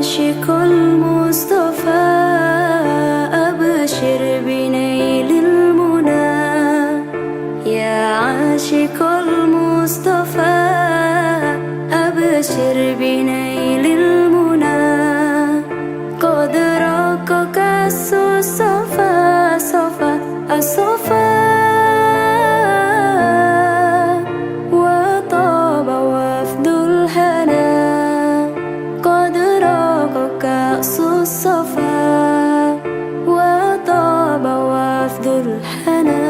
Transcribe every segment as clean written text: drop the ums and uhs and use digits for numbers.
عاشق المصطفى أبشر بنيل المنى يا عاشق المصطفى أبشر بنيل المنى قد رقك الصفا صفا الصفا وطاب وفد الهنا قد رقك الصفا وطاب وفد الهنا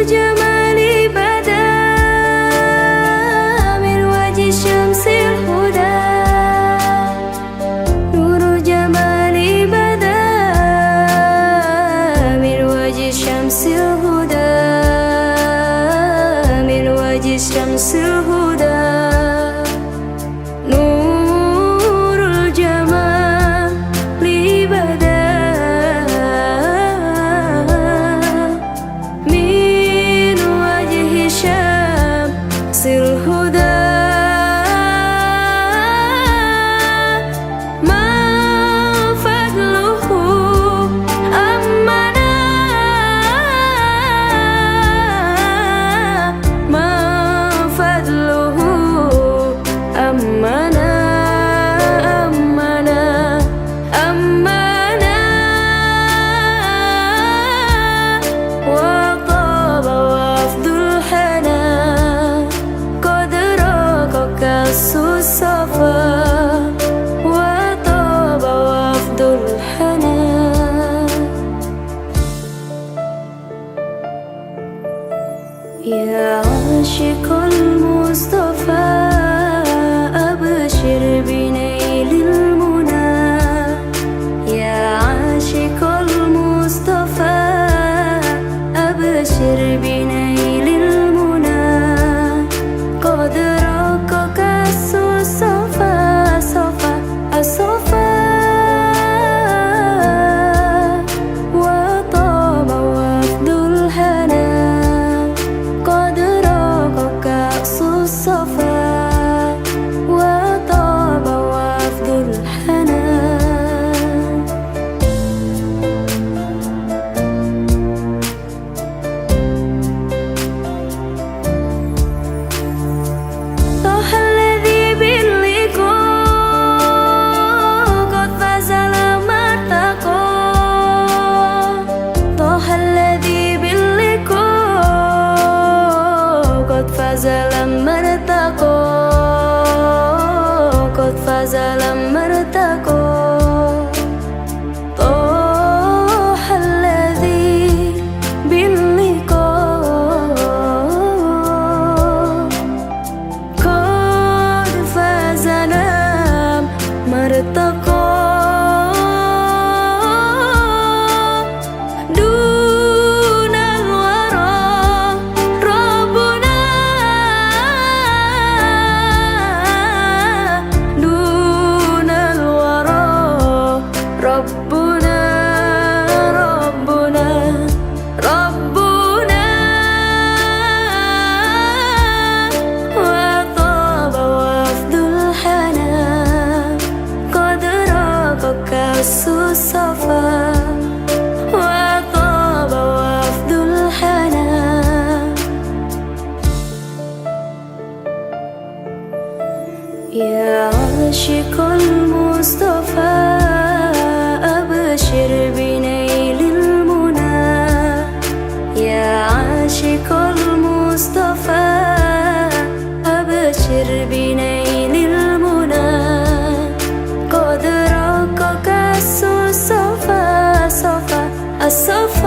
جمالي بدا من وجه شمس الهدى نور جمالي بدا من وجه شمس الهدى من وجه شمس الهدى نور الجمال بدا شمس الهدى ما فضله أمنا ما فضله أمنا أمنا أمنا وطاب وفد الهنا الصفا وطاب وفد الهنا يا عاشق المصطفى أبشر بنيل المنى يا عاشق المصطفى أبشر بنيل المنى قد رقك الصفا صفا الصفا وطاب وفد الهنا قد رقك الصفا وطاب وفد الهنا فاز لما ارتقى قد فاز لما ارتقى طه الذي باللقاء قد فاز لما ارتقى ربنا ربنا ربنا وطاب وفد الهنا قد رقك الصفا وطاب وفد الهنا يا عاشق المصطفى أبشر بنيل المنى يا عاشق المصطفى أبشر بنيل المنى قد رقك الصفا صفا الصفا